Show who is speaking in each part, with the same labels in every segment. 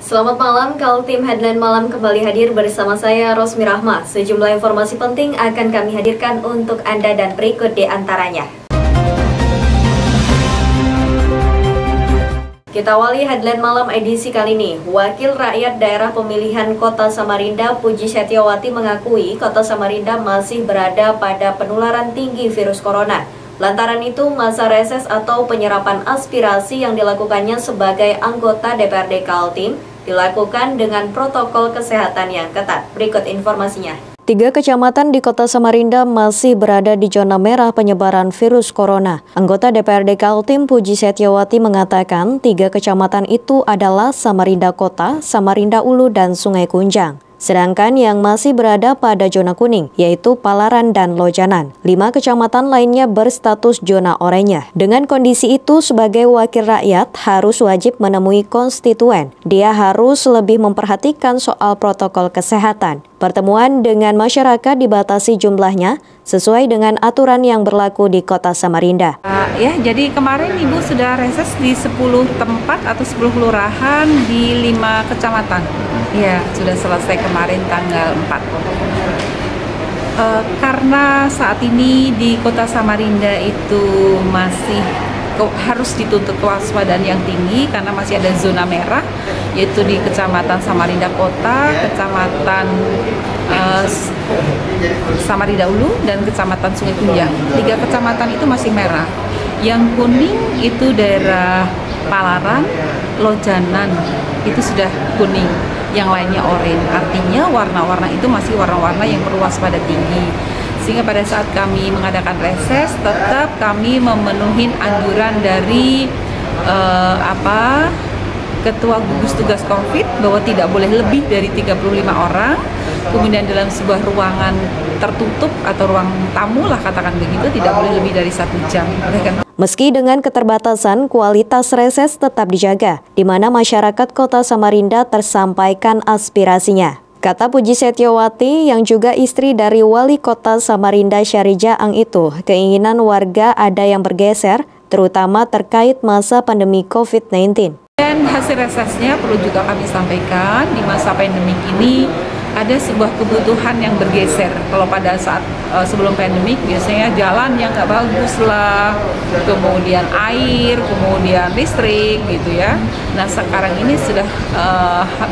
Speaker 1: Selamat malam, Kaltim Headline Malam kembali hadir bersama saya Rosmi Rahma. Sejumlah informasi penting akan kami hadirkan untuk Anda dan berikut di antaranya. Kita awali Headline Malam edisi kali ini. Wakil Rakyat Daerah Pemilihan Kota Samarinda Puji Setiawati mengakui Kota Samarinda masih berada pada penularan tinggi virus corona. Lantaran itu, masa reses atau penyerapan aspirasi yang dilakukannya sebagai anggota DPRD Kaltim dilakukan dengan protokol kesehatan yang ketat. Berikut informasinya. 3 kecamatan di Kota Samarinda masih berada di zona merah penyebaran virus corona. Anggota DPRD Kaltim Puji Setiawati mengatakan 3 kecamatan itu adalah Samarinda Kota, Samarinda Ulu, dan Sungai Kunjang. Sedangkan yang masih berada pada zona kuning, yaitu Palaran dan Lojanan. 5 kecamatan lainnya berstatus zona oranye. Dengan kondisi itu, sebagai wakil rakyat harus wajib menemui konstituen. Dia harus lebih memperhatikan soal protokol kesehatan. Pertemuan dengan masyarakat dibatasi jumlahnya sesuai dengan aturan yang berlaku di Kota Samarinda.
Speaker 2: Jadi kemarin Ibu sudah reses di 10 tempat atau 10 kelurahan di 5 kecamatan. Ya, sudah selesai kemarin tanggal 4. Karena saat ini di Kota Samarinda itu masih harus dituntut kewaspadaan yang tinggi karena masih ada zona merah, yaitu di Kecamatan Samarinda Kota, Kecamatan Samarinda Ulu, dan Kecamatan Sungai Kunjang. 3 kecamatan itu masih merah. Yang kuning itu daerah Palaran, Lojanan, itu sudah kuning. Yang lainnya oranye. Artinya warna-warna itu masih warna-warna yang perlu waspada tinggi. Sehingga pada saat kami mengadakan reses, tetap kami memenuhi anjuran dari Ketua Gugus Tugas COVID bahwa tidak boleh lebih dari 35 orang. Kemudian dalam sebuah ruangan tertutup atau ruang tamu lah katakan begitu, tidak boleh lebih dari 1 jam.
Speaker 1: Meski dengan keterbatasan, kualitas reses tetap dijaga, di mana masyarakat Kota Samarinda tersampaikan aspirasinya. Kata Puji Setiawati yang juga istri dari Wali Kota Samarinda Syarija Ang itu, keinginan warga ada yang bergeser, terutama terkait masa pandemi COVID-19.
Speaker 2: Dan hasil resesnya perlu juga kami sampaikan, di masa pandemik ini ada sebuah kebutuhan yang bergeser. Kalau pada saat sebelum pandemik biasanya jalan yang nggak bagus lah, kemudian air, kemudian listrik gitu ya. Nah sekarang ini sudah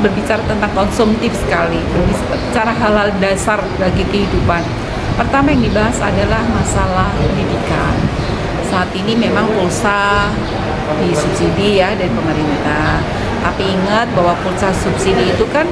Speaker 2: berbicara tentang konsumtif sekali, berbicara hal-hal dasar bagi kehidupan. Pertama yang dibahas adalah masalah pendidikan. Saat ini memang pulsa disubsidi ya dari pemerintah. Tapi ingat bahwa pulsa subsidi itu kan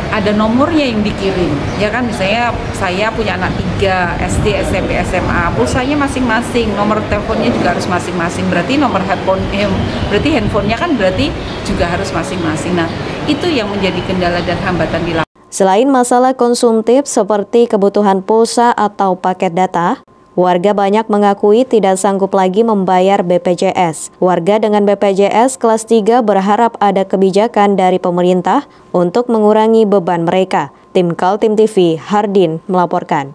Speaker 2: ada nomornya yang dikirim, ya kan, misalnya saya punya anak 3, SD, SMP, SMA, pulsanya masing-masing, nomor teleponnya juga harus masing-masing, berarti nomor handphonenya kan berarti juga harus masing-masing. Nah, itu yang menjadi kendala dan hambatan di lapangan.
Speaker 1: Selain masalah konsumtif seperti kebutuhan pulsa atau paket data, warga banyak mengakui tidak sanggup lagi membayar BPJS. Warga dengan BPJS kelas 3 berharap ada kebijakan dari pemerintah untuk mengurangi beban mereka. Tim Kaltim TV, Hardin melaporkan.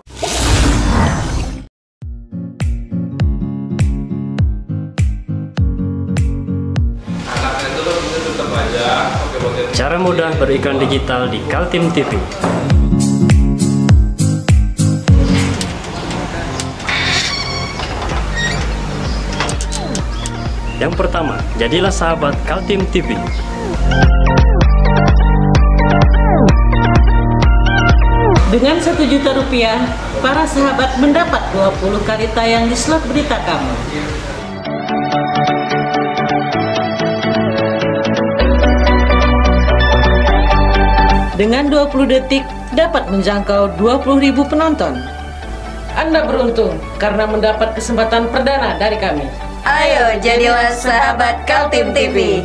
Speaker 3: Cara mudah beriklan digital di Kaltim TV. Yang pertama, jadilah sahabat Kaltim TV.
Speaker 4: Dengan Rp1 juta, para sahabat mendapat 20 kali tayang di slot berita kamu. Dengan 20 detik, dapat menjangkau 20.000 penonton. Anda beruntung karena mendapat kesempatan perdana dari kami.
Speaker 1: Ayo jadilah sahabat Kaltim TV.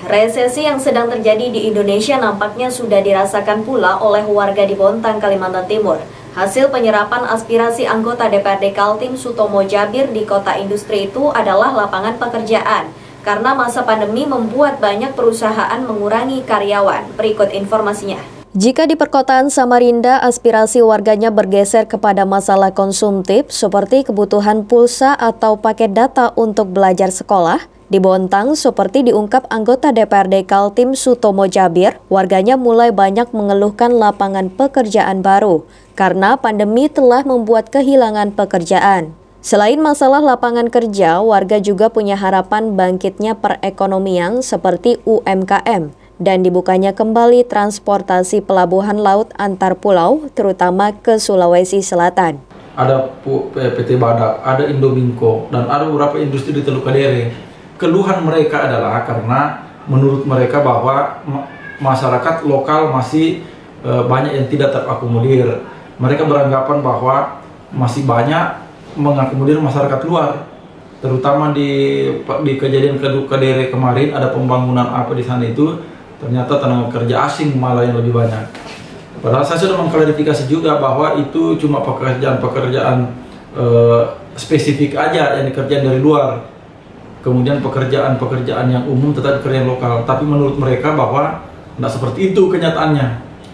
Speaker 1: Resesi yang sedang terjadi di Indonesia nampaknya sudah dirasakan pula oleh warga di Bontang, Kalimantan Timur. Hasil penyerapan aspirasi anggota DPRD Kaltim Sutomo Jabir di kota industri itu adalah lapangan pekerjaan. Karena masa pandemi membuat banyak perusahaan mengurangi karyawan. Berikut informasinya. Jika di perkotaan Samarinda, aspirasi warganya bergeser kepada masalah konsumtif seperti kebutuhan pulsa atau paket data untuk belajar sekolah, di Bontang, seperti diungkap anggota DPRD Kaltim Sutomo Jabir, warganya mulai banyak mengeluhkan lapangan pekerjaan baru karena pandemi telah membuat kehilangan pekerjaan. Selain masalah lapangan kerja, warga juga punya harapan bangkitnya perekonomian seperti UMKM dan dibukanya kembali transportasi pelabuhan laut antar pulau, terutama ke Sulawesi Selatan.
Speaker 5: Ada PT Badak, ada Indominco, dan ada beberapa industri di Teluk Kadere. Keluhan mereka adalah karena menurut mereka bahwa masyarakat lokal masih banyak yang tidak terakomodir. Mereka beranggapan bahwa masih banyak mengakomodir masyarakat luar. Terutama di kejadian Kadere kemarin, ada pembangunan apa di sana itu, ternyata tenaga kerja asing malah yang lebih banyak. Padahal saya sudah mengklarifikasi juga bahwa itu cuma pekerjaan-pekerjaan spesifik aja yang dikerjain dari luar. Kemudian pekerjaan-pekerjaan yang umum tetap dikerjain lokal. Tapi menurut mereka bahwa tidak seperti itu kenyataannya.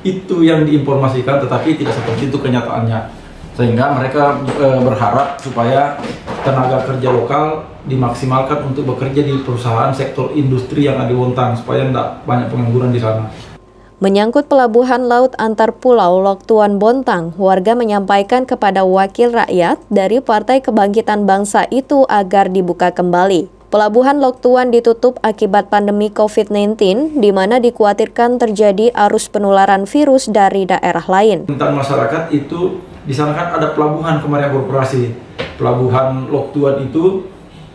Speaker 5: Itu yang diinformasikan, tetapi tidak seperti itu kenyataannya. Sehingga mereka berharap supaya tenaga kerja lokal dimaksimalkan untuk bekerja di perusahaan sektor industri yang ada di Bontang supaya tidak banyak pengangguran di sana.
Speaker 1: Menyangkut pelabuhan laut antar pulau Lok Tuan Bontang, warga menyampaikan kepada wakil rakyat dari Partai Kebangkitan Bangsa itu agar dibuka kembali. Pelabuhan Lok Tuan ditutup akibat pandemi COVID-19, di mana dikhawatirkan terjadi arus penularan virus dari daerah lain.
Speaker 5: Tentang masyarakat itu, di sana kan ada pelabuhan kemarin beroperasi. Pelabuhan Lok Tuan itu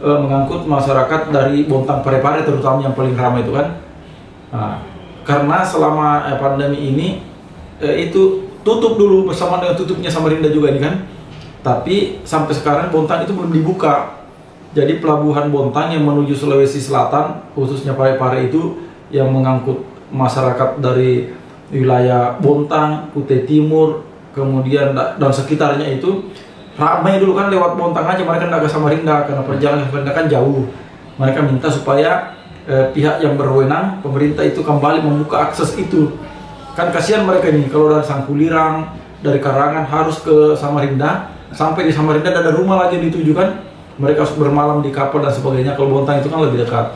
Speaker 5: mengangkut masyarakat dari Bontang Parepare, terutama yang paling ramai itu kan. Nah, karena selama pandemi ini itu tutup dulu bersama dengan tutupnya Samarinda juga ini kan. Tapi sampai sekarang Bontang itu belum dibuka. Jadi pelabuhan Bontang yang menuju Sulawesi Selatan, khususnya Parepare itu yang mengangkut masyarakat dari wilayah Bontang, Kutai Timur, kemudian dan sekitarnya itu ramai dulu kan lewat Bontang aja, mereka tidak ke Samarinda karena perjalanan Samarinda kan jauh. Mereka minta supaya pihak yang berwenang, pemerintah itu kembali membuka akses itu. Kan kasihan mereka ini kalau dari Sangkulirang, dari Karangan harus ke Samarinda, sampai di Samarinda ada rumah lagi dituju kan. Mereka harus bermalam di kapal dan sebagainya. Kalau Bontang itu kan lebih dekat.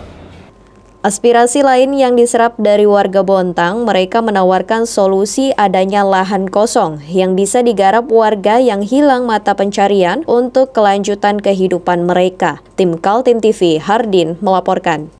Speaker 1: Aspirasi lain yang diserap dari warga Bontang, mereka menawarkan solusi adanya lahan kosong yang bisa digarap warga yang hilang mata pencarian untuk kelanjutan kehidupan mereka. Tim Kaltim TV, Hardin melaporkan.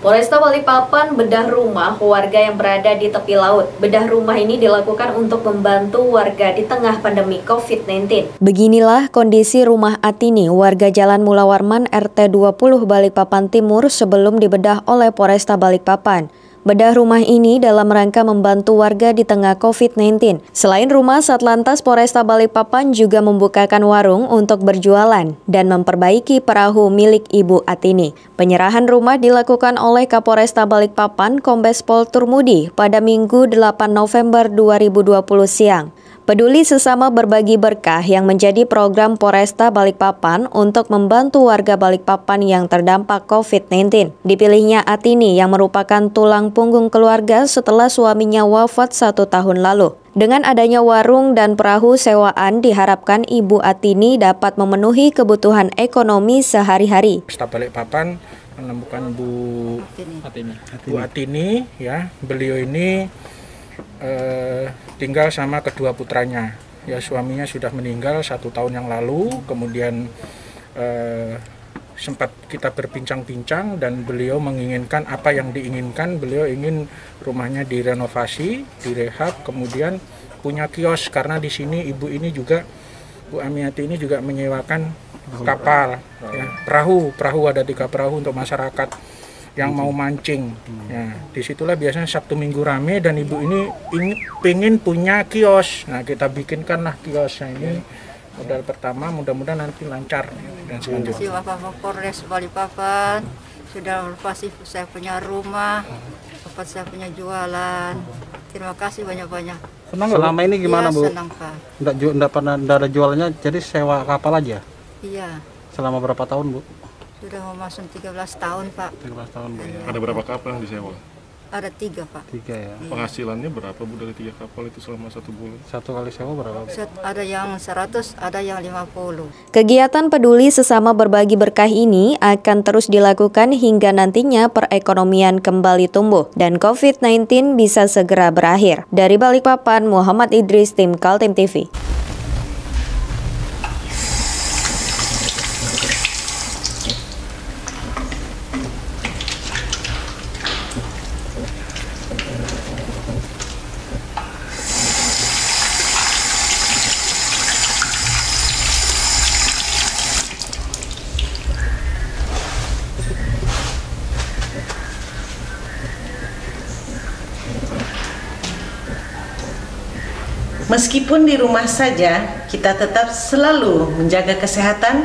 Speaker 1: Polresta Balikpapan bedah rumah warga yang berada di tepi laut. Bedah rumah ini dilakukan untuk membantu warga di tengah pandemi COVID-19. Beginilah kondisi rumah Atini, warga Jalan Mula Warman RT 20 Balikpapan Timur sebelum dibedah oleh Polresta Balikpapan. Bedah rumah ini dalam rangka membantu warga di tengah COVID-19. Selain rumah, Satlantas Polresta Balikpapan juga membukakan warung untuk berjualan dan memperbaiki perahu milik Ibu Atini. Penyerahan rumah dilakukan oleh Kapolresta Balikpapan Kombes Pol Turmudi pada Minggu 8 November 2020 siang. Peduli Sesama Berbagi Berkah yang menjadi program Polresta Balikpapan untuk membantu warga Balikpapan yang terdampak COVID-19. Dipilihnya Atini yang merupakan tulang punggung keluarga setelah suaminya wafat 1 tahun lalu. Dengan adanya warung dan perahu sewaan, diharapkan Ibu Atini dapat memenuhi kebutuhan ekonomi sehari-hari.
Speaker 6: Polresta Balikpapan menemukan Bu Atini, ya, beliau ini tinggal sama kedua putranya. Ya, suaminya sudah meninggal 1 tahun yang lalu. Kemudian sempat kita berbincang-bincang dan beliau menginginkan apa yang diinginkan. Beliau ingin rumahnya direnovasi, direhab, kemudian punya kios, karena di sini ibu ini juga, Bu Amiati ini juga menyewakan kapal, ya, perahu ada 3 perahu untuk masyarakat yang mau mancing. Ya, disitulah biasanya Sabtu Minggu rame, dan ibu ini pengen punya kios. Nah, kita bikinkanlah kiosnya ini. Modal pertama, mudah-mudahan nanti lancar dan selanjutnya.
Speaker 7: Terima kasih Bapak Polres Balikpapan sudah melepasi saya punya rumah, dapat saya punya jualan. Terima kasih banyak-banyak.
Speaker 8: Senang selama ini gimana,
Speaker 7: ya,
Speaker 8: Bu?
Speaker 7: Senang, Pak.
Speaker 8: Nggak ada jualannya, jadi sewa kapal aja?
Speaker 7: Iya.
Speaker 8: Selama berapa tahun, Bu?
Speaker 7: Sudah mau masuk 13 tahun, Pak.
Speaker 8: 13 tahun, Bu.
Speaker 7: Iya.
Speaker 9: Ada berapa kapal yang disewa?
Speaker 7: Ada 3, Pak.
Speaker 8: 3 ya.
Speaker 7: Iya.
Speaker 9: Penghasilannya berapa, Bu, dari 3 kapal itu selama 1 bulan?
Speaker 8: Satu kali sewa berapa, Bu?
Speaker 7: Ada yang 100, ada yang 50.
Speaker 1: Kegiatan peduli sesama berbagi berkah ini akan terus dilakukan hingga nantinya perekonomian kembali tumbuh dan COVID-19 bisa segera berakhir. Dari Balikpapan, Muhammad Idris, tim Kaltim TV.
Speaker 4: Meskipun di rumah saja, kita tetap selalu menjaga kesehatan,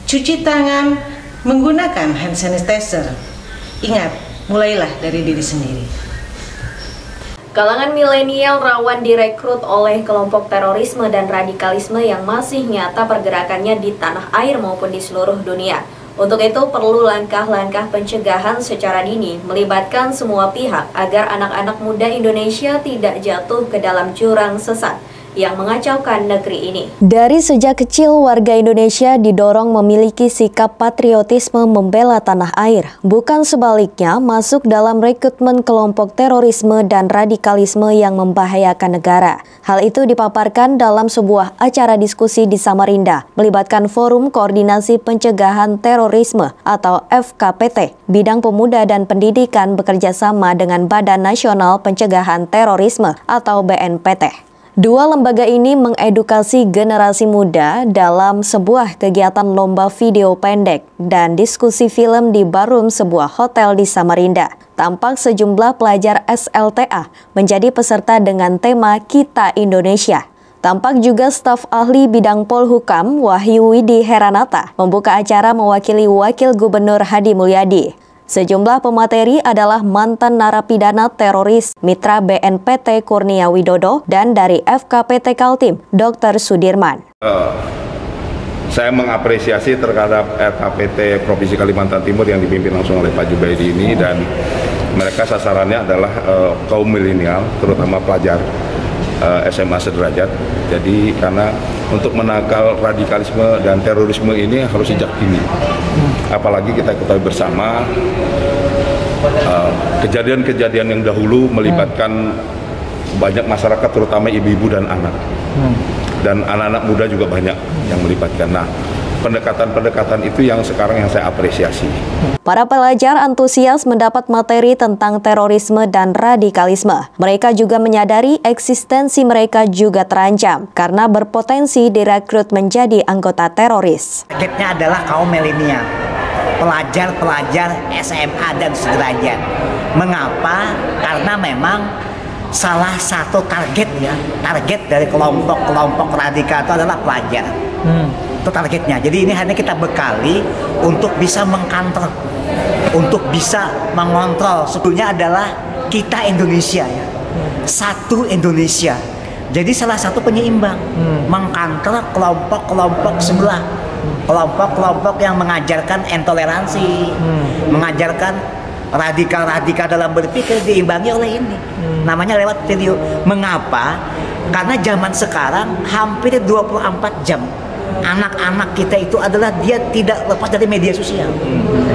Speaker 4: cuci tangan, menggunakan hand sanitizer. Ingat, mulailah dari diri sendiri.
Speaker 1: Kalangan milenial rawan direkrut oleh kelompok terorisme dan radikalisme yang masih nyata pergerakannya di tanah air maupun di seluruh dunia. Untuk itu perlu langkah-langkah pencegahan secara dini melibatkan semua pihak agar anak-anak muda Indonesia tidak jatuh ke dalam jurang sesat yang mengacaukan negeri ini. Dari sejak kecil warga Indonesia didorong memiliki sikap patriotisme membela tanah air, bukan sebaliknya masuk dalam rekrutmen kelompok terorisme dan radikalisme yang membahayakan negara. Hal itu dipaparkan dalam sebuah acara diskusi di Samarinda, melibatkan Forum Koordinasi Pencegahan Terorisme atau FKPT, Bidang Pemuda dan Pendidikan bekerja sama dengan Badan Nasional Pencegahan Terorisme atau BNPT. Dua lembaga ini mengedukasi generasi muda dalam sebuah kegiatan lomba video pendek dan diskusi film di Barum, sebuah hotel di Samarinda. Tampak sejumlah pelajar SLTA menjadi peserta dengan tema Kita Indonesia. Tampak juga staf ahli bidang Polhukam Wahyu Widi Heranata membuka acara mewakili Wakil Gubernur Hadi Mulyadi. Sejumlah pemateri adalah mantan narapidana teroris, mitra BNPT Kurnia Widodo, dan dari FKPT Kaltim, Dr. Sudirman.
Speaker 10: Saya mengapresiasi terhadap FKPT Provinsi Kalimantan Timur yang dipimpin langsung oleh Pak Jubaidi ini, dan mereka sasarannya adalah kaum milenial, terutama pelajar SMA sederajat. Jadi karena untuk menangkal radikalisme dan terorisme ini harus sejak dini. Apalagi kita ketahui bersama kejadian-kejadian yang dahulu melibatkan banyak masyarakat, terutama ibu-ibu dan anak. Dan anak-anak muda juga banyak yang melibatkan. Nah, pendekatan-pendekatan itu yang sekarang yang saya apresiasi.
Speaker 1: Para pelajar antusias mendapat materi tentang terorisme dan radikalisme. Mereka juga menyadari eksistensi mereka juga terancam karena berpotensi direkrut menjadi anggota teroris.
Speaker 11: Targetnya adalah kaum milenial, pelajar-pelajar SMA dan sederajat. Mengapa? Karena memang salah satu target dari kelompok-kelompok radikal itu adalah pelajar. Itu targetnya. Jadi ini hanya kita bekali untuk bisa mengkantor, untuk bisa mengontrol. Sebetulnya adalah kita Indonesia ya, satu Indonesia. Jadi salah satu penyeimbang, mengkantor kelompok-kelompok sebelah, kelompok-kelompok yang mengajarkan intoleransi, mengajarkan radikal-radikal dalam berpikir, diimbangi oleh ini. Namanya lewat video. Mengapa? Karena zaman sekarang hampir 24 jam anak-anak kita itu adalah dia tidak lepas dari media sosial.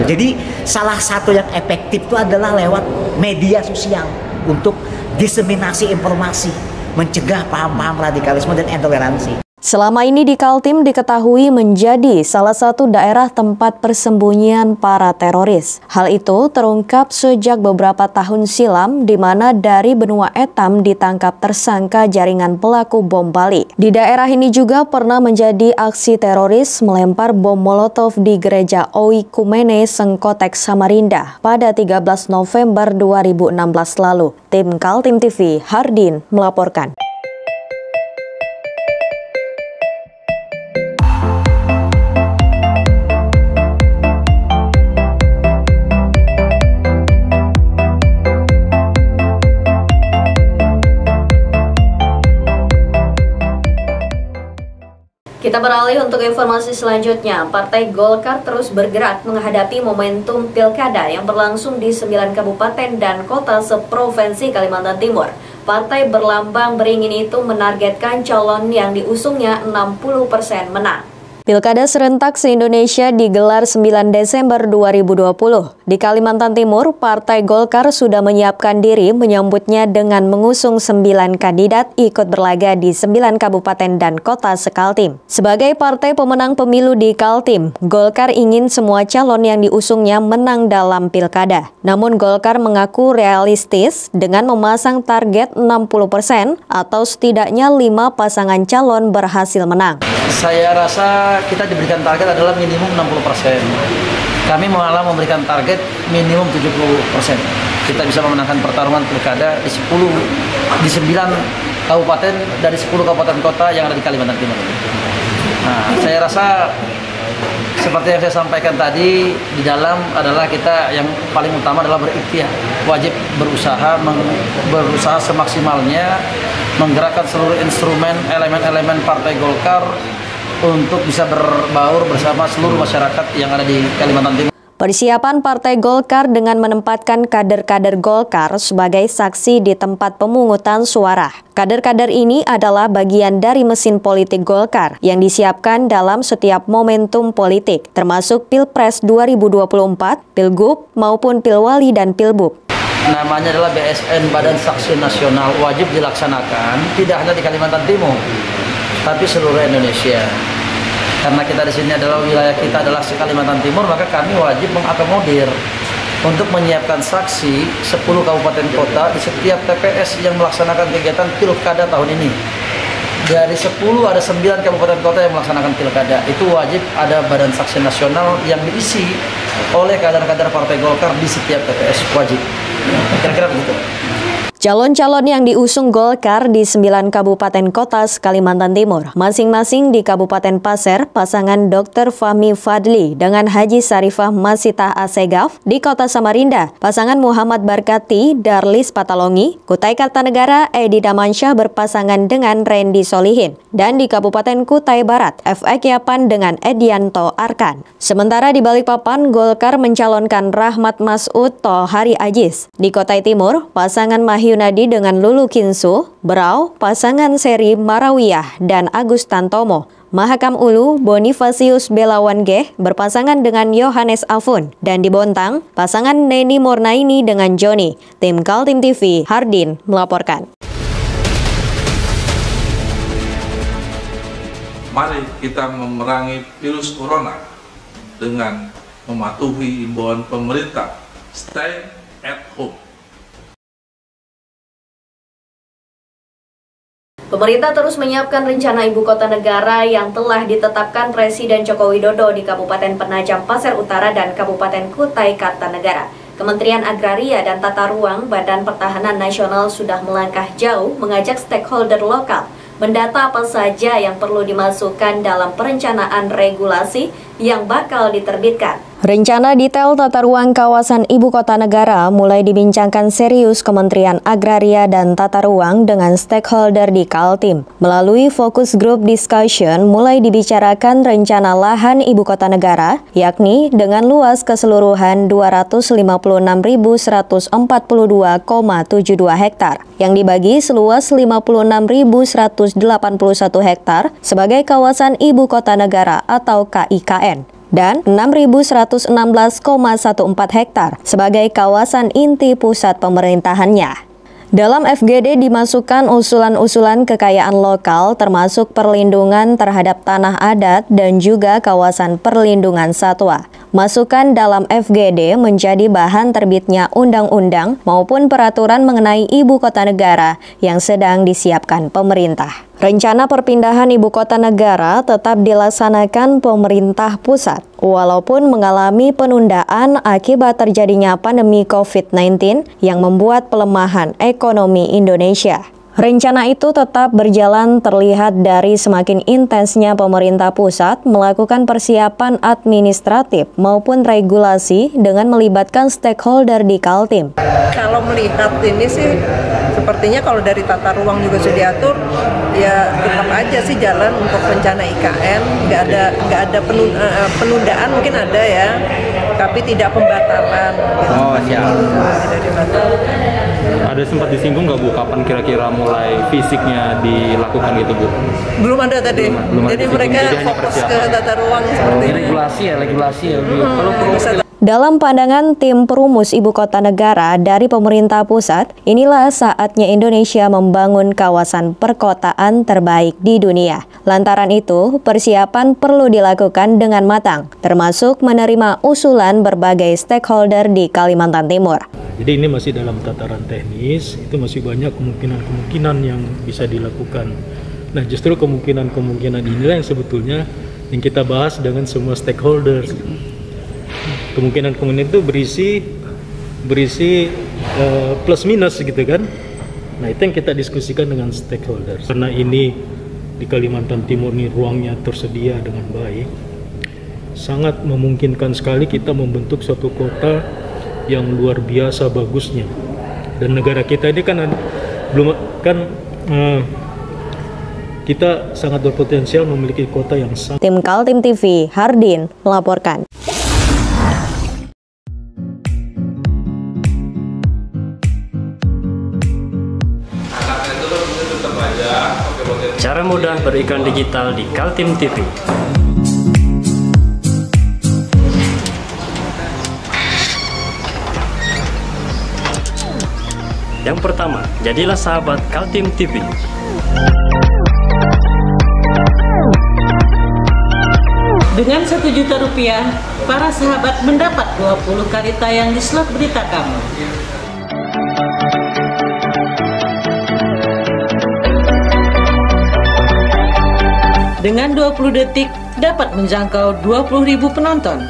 Speaker 11: Jadi salah satu yang efektif itu adalah lewat media sosial untuk diseminasi informasi, mencegah paham-paham radikalisme dan intoleransi.
Speaker 1: Selama ini di Kaltim diketahui menjadi salah satu daerah tempat persembunyian para teroris. Hal itu terungkap sejak beberapa tahun silam di mana dari benua Etam ditangkap tersangka jaringan pelaku bom Bali. Di daerah ini juga pernah menjadi aksi teroris melempar bom Molotov di gereja Oikumene Sengkotek Samarinda pada 13 November 2016 lalu. Tim Kaltim TV, Hardin melaporkan. Kita beralih untuk informasi selanjutnya. Partai Golkar terus bergerak menghadapi momentum pilkada yang berlangsung di 9 kabupaten dan kota seprovinsi Kalimantan Timur. Partai berlambang beringin itu menargetkan calon yang diusungnya 60% menang. Pilkada serentak se-Indonesia digelar 9 Desember 2020. Di Kalimantan Timur, Partai Golkar sudah menyiapkan diri menyambutnya dengan mengusung 9 kandidat ikut berlaga di 9 kabupaten dan kota seKaltim. Sebagai partai pemenang pemilu di Kaltim, Golkar ingin semua calon yang diusungnya menang dalam pilkada. Namun Golkar mengaku realistis dengan memasang target 60% atau setidaknya 5 pasangan calon berhasil menang.
Speaker 12: Saya rasa kita diberikan target adalah minimum 60%. Kami malah memberikan target minimum 70%. Kita bisa memenangkan pertarungan pilkada di 9 kabupaten dari 10 kabupaten kota yang ada di Kalimantan Timur. Nah, saya rasa seperti yang saya sampaikan tadi, di dalam adalah kita yang paling utama adalah berikhtiar. Wajib berusaha semaksimalnya menggerakkan seluruh instrumen elemen-elemen Partai Golkar untuk bisa berbaur bersama seluruh masyarakat yang ada di Kalimantan Timur.
Speaker 1: Persiapan Partai Golkar dengan menempatkan kader-kader Golkar sebagai saksi di tempat pemungutan suara. Kader-kader ini adalah bagian dari mesin politik Golkar yang disiapkan dalam setiap momentum politik, termasuk Pilpres 2024, Pilgub maupun Pilwali dan Pilbub.
Speaker 12: Namanya adalah BSN, Badan Saksi Nasional, wajib dilaksanakan tidak hanya di Kalimantan Timur, tapi seluruh Indonesia. Karena kita di sini adalah wilayah kita adalah Kalimantan Timur, maka kami wajib mengakomodir untuk menyiapkan saksi 10 kabupaten kota di setiap TPS yang melaksanakan kegiatan pilkada tahun ini. Dari 10 ada 9 kabupaten kota yang melaksanakan pilkada. Itu wajib ada Badan Saksi Nasional yang diisi oleh kader-kader Partai Golkar di setiap TPS, wajib. Kira-kira begitu.
Speaker 1: Calon-calon yang diusung Golkar di 9 kabupaten kota Kalimantan Timur, masing-masing di Kabupaten Pasir, pasangan Dr. Fahmi Fadli dengan Haji Sarifah Masitah Asegaf, di Kota Samarinda, pasangan Muhammad Barkati Darlis Patalongi, Kutai Kartanegara Edi Damansyah berpasangan dengan Randy Solihin, dan di Kabupaten Kutai Barat, F.E. Yapan dengan Edianto Arkan. Sementara di Balikpapan, Golkar mencalonkan Rahmat Masud Tohari Ajis. Di Kutai Timur, pasangan Yunadi dengan Lulu Kinsu, Berau, pasangan Seri Marawiyah dan Agus Tantomo. Mahakam Ulu, Bonifasius Belawangeh berpasangan dengan Yohanes Afun. Dan di Bontang, pasangan Neni Mornaini dengan Joni. Tim Kaltim TV, Hardin melaporkan.
Speaker 13: Mari kita memerangi virus corona dengan mematuhi imbauan pemerintah. Stay at home.
Speaker 1: Pemerintah terus menyiapkan rencana ibu kota negara yang telah ditetapkan Presiden Joko Widodo di Kabupaten Penajam Pasir Utara dan Kabupaten Kutai Kartanegara. Kementerian Agraria dan Tata Ruang Badan Pertahanan Nasional sudah melangkah jauh mengajak stakeholder lokal mendata apa saja yang perlu dimasukkan dalam perencanaan regulasi yang bakal diterbitkan. Rencana detail tata ruang kawasan ibu kota negara mulai dibincangkan serius Kementerian Agraria dan Tata Ruang dengan stakeholder di Kaltim. Melalui focus group discussion mulai dibicarakan rencana lahan ibu kota negara, yakni dengan luas keseluruhan 256.142,72 hektar, yang dibagi seluas 56.181 hektar sebagai kawasan ibu kota negara atau KIKN. Dan 6.116,14 hektar sebagai kawasan inti pusat pemerintahannya. Dalam FGD dimasukkan usulan-usulan kekayaan lokal termasuk perlindungan terhadap tanah adat dan juga kawasan perlindungan satwa. Masukan dalam FGD menjadi bahan terbitnya undang-undang maupun peraturan mengenai ibu kota negara yang sedang disiapkan pemerintah. Rencana perpindahan ibu kota negara tetap dilaksanakan pemerintah pusat, walaupun mengalami penundaan akibat terjadinya pandemi COVID-19 yang membuat pelemahan ekonomi Indonesia. Rencana itu tetap berjalan terlihat dari semakin intensnya pemerintah pusat melakukan persiapan administratif maupun regulasi dengan melibatkan stakeholder di Kaltim.
Speaker 14: Kalau melihat ini sih sepertinya kalau dari tata ruang juga sudah diatur, ya tetap aja sih jalan untuk rencana IKN, nggak ada penundaan, mungkin ada ya, tapi tidak pembatalan.
Speaker 15: Oh siap.
Speaker 14: Tidak dibatalkan.
Speaker 15: Ada sempat disinggung nggak Bu, kapan kira-kira mulai fisiknya dilakukan gitu Bu?
Speaker 14: Belum ada tadi. Belum jadi mereka fokus ke tata ruang seperti ini.
Speaker 12: Regulasi ya.
Speaker 1: Dalam pandangan tim perumus ibu kota negara dari pemerintah pusat, inilah saatnya Indonesia membangun kawasan perkotaan terbaik di dunia. Lantaran itu, persiapan perlu dilakukan dengan matang, termasuk menerima usulan berbagai stakeholder di Kalimantan Timur.
Speaker 16: Jadi ini masih dalam tataran teknis, itu masih banyak kemungkinan-kemungkinan yang bisa dilakukan. Nah, justru kemungkinan-kemungkinan inilah yang sebetulnya yang kita bahas dengan semua stakeholder. Kemungkinan-kemungkinan itu berisi plus minus gitu kan. Nah, itu yang kita diskusikan dengan stakeholder. Karena ini di Kalimantan Timur ini ruangnya tersedia dengan baik, sangat memungkinkan sekali kita membentuk suatu kota yang luar biasa bagusnya. Dan negara kita ini kan kita sangat berpotensial memiliki kota yang sangat.
Speaker 1: Tim Kaltim TV, Hardin melaporkan.
Speaker 3: Cara mudah beriklan digital di Kaltim TV. Yang pertama, jadilah sahabat Kaltim TV.
Speaker 17: Dengan Rp1.000.000, para sahabat mendapat 20 kali tayang di slot berita kamu. Dengan 20 detik dapat menjangkau 20.000 penonton.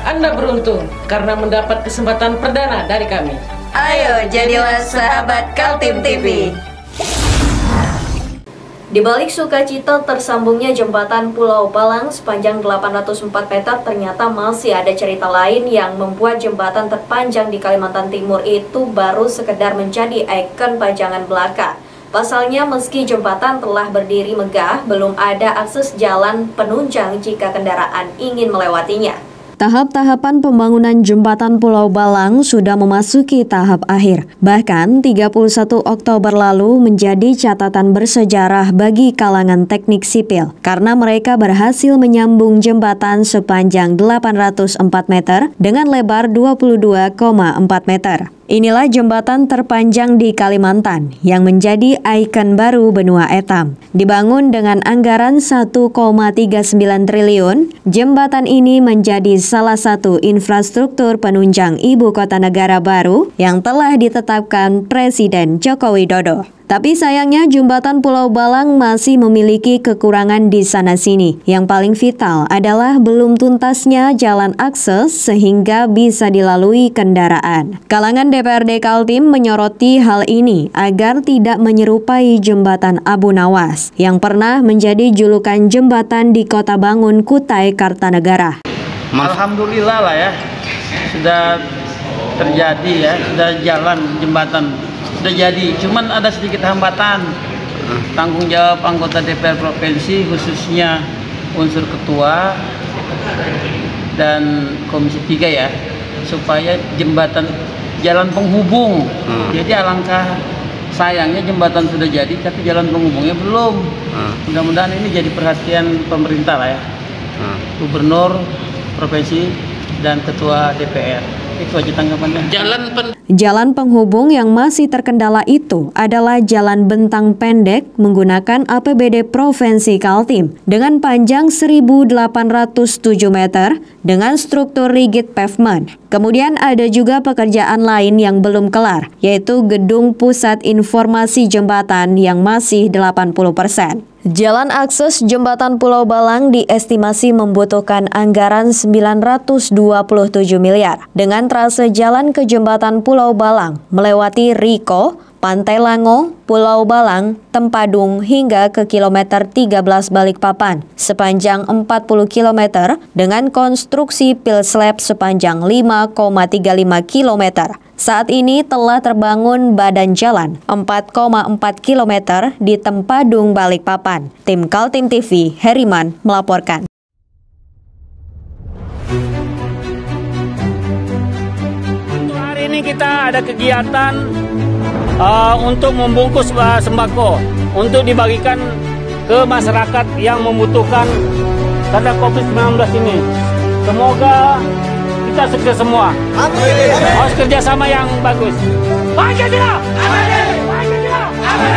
Speaker 17: Anda beruntung karena mendapat kesempatan perdana dari kami.
Speaker 1: Ayo jadilah sahabat Kaltim TV. Di balik sukacita tersambungnya jembatan Pulau Balang sepanjang 804 meter, ternyata masih ada cerita lain yang membuat jembatan terpanjang di Kalimantan Timur itu baru sekedar menjadi ikon pajangan belaka. Pasalnya, meski jembatan telah berdiri megah, belum ada akses jalan penunjang jika kendaraan ingin melewatinya. Tahap-tahapan pembangunan jembatan Pulau Balang sudah memasuki tahap akhir. Bahkan 31 Oktober lalu menjadi catatan bersejarah bagi kalangan teknik sipil karena mereka berhasil menyambung jembatan sepanjang 804 meter dengan lebar 22,4 meter. Inilah jembatan terpanjang di Kalimantan yang menjadi ikon baru benua Etam. Dibangun dengan anggaran 1,39 triliun, jembatan ini menjadi salah satu infrastruktur penunjang ibu kota negara baru yang telah ditetapkan Presiden Joko Widodo. Tapi sayangnya jembatan Pulau Balang masih memiliki kekurangan di sana-sini. Yang paling vital adalah belum tuntasnya jalan akses sehingga bisa dilalui kendaraan. Kalangan DPRD Kaltim menyoroti hal ini agar tidak menyerupai jembatan Abu Nawas yang pernah menjadi julukan jembatan di Kota Bangun, Kutai Kartanegara.
Speaker 18: Alhamdulillah lah ya, sudah terjadi ya, sudah jalan jembatan. Sudah jadi, cuman ada sedikit hambatan. Tanggung jawab anggota DPR Provinsi, khususnya unsur ketua dan Komisi 3 ya, supaya jembatan jalan penghubung. Jadi alangkah sayangnya jembatan sudah jadi, tapi jalan penghubungnya belum. Mudah-mudahan ini jadi perhatian pemerintah lah ya, Gubernur Provinsi dan Ketua DPR. Itu aja tanggapannya.
Speaker 1: Jalan penghubung yang masih terkendala itu adalah Jalan Bentang Pendek menggunakan APBD Provinsi Kaltim dengan panjang 1.807 meter dengan struktur rigid pavement. Kemudian ada juga pekerjaan lain yang belum kelar, yaitu Gedung Pusat Informasi Jembatan yang masih 80%. Jalan akses Jembatan Pulau Balang diestimasi membutuhkan anggaran 927 miliar dengan trase jalan ke Jembatan Pulau Balang melewati Riko, Pantai Lango, Pulau Balang, Tempadung hingga ke kilometer 13 Balikpapan sepanjang 40 km dengan konstruksi pil slab sepanjang 5,35 km. Saat ini telah terbangun badan jalan 4,4 km di Tempadung Balikpapan. Tim Kaltim TV, Heriman melaporkan.
Speaker 19: Hari ini kita ada kegiatan untuk membungkus sembako untuk dibagikan ke masyarakat yang membutuhkan karena COVID-19 ini. Semoga kita sukses semua. Harus kerjasama yang bagus. Pancasila! Pancasila! Pancasila!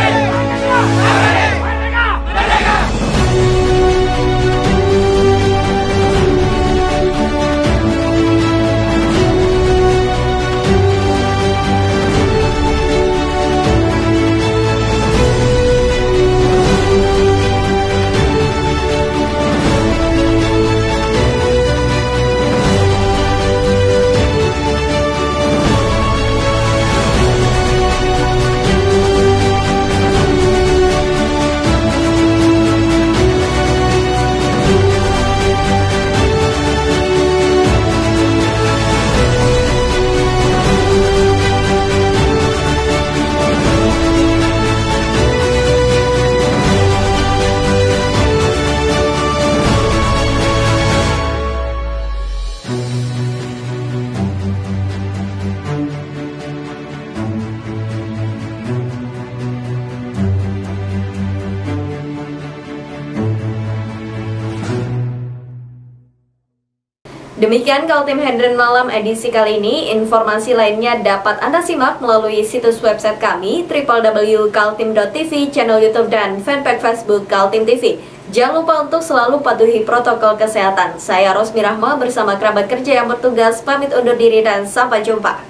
Speaker 1: Demikian Kaltim Hendren Malam edisi kali ini. Informasi lainnya dapat Anda simak melalui situs website kami www.kaltim.tv, channel YouTube dan fanpage Facebook Kaltim TV. Jangan lupa untuk selalu patuhi protokol kesehatan. Saya Rosmi Rahma bersama kerabat kerja yang bertugas pamit undur diri dan sampai jumpa.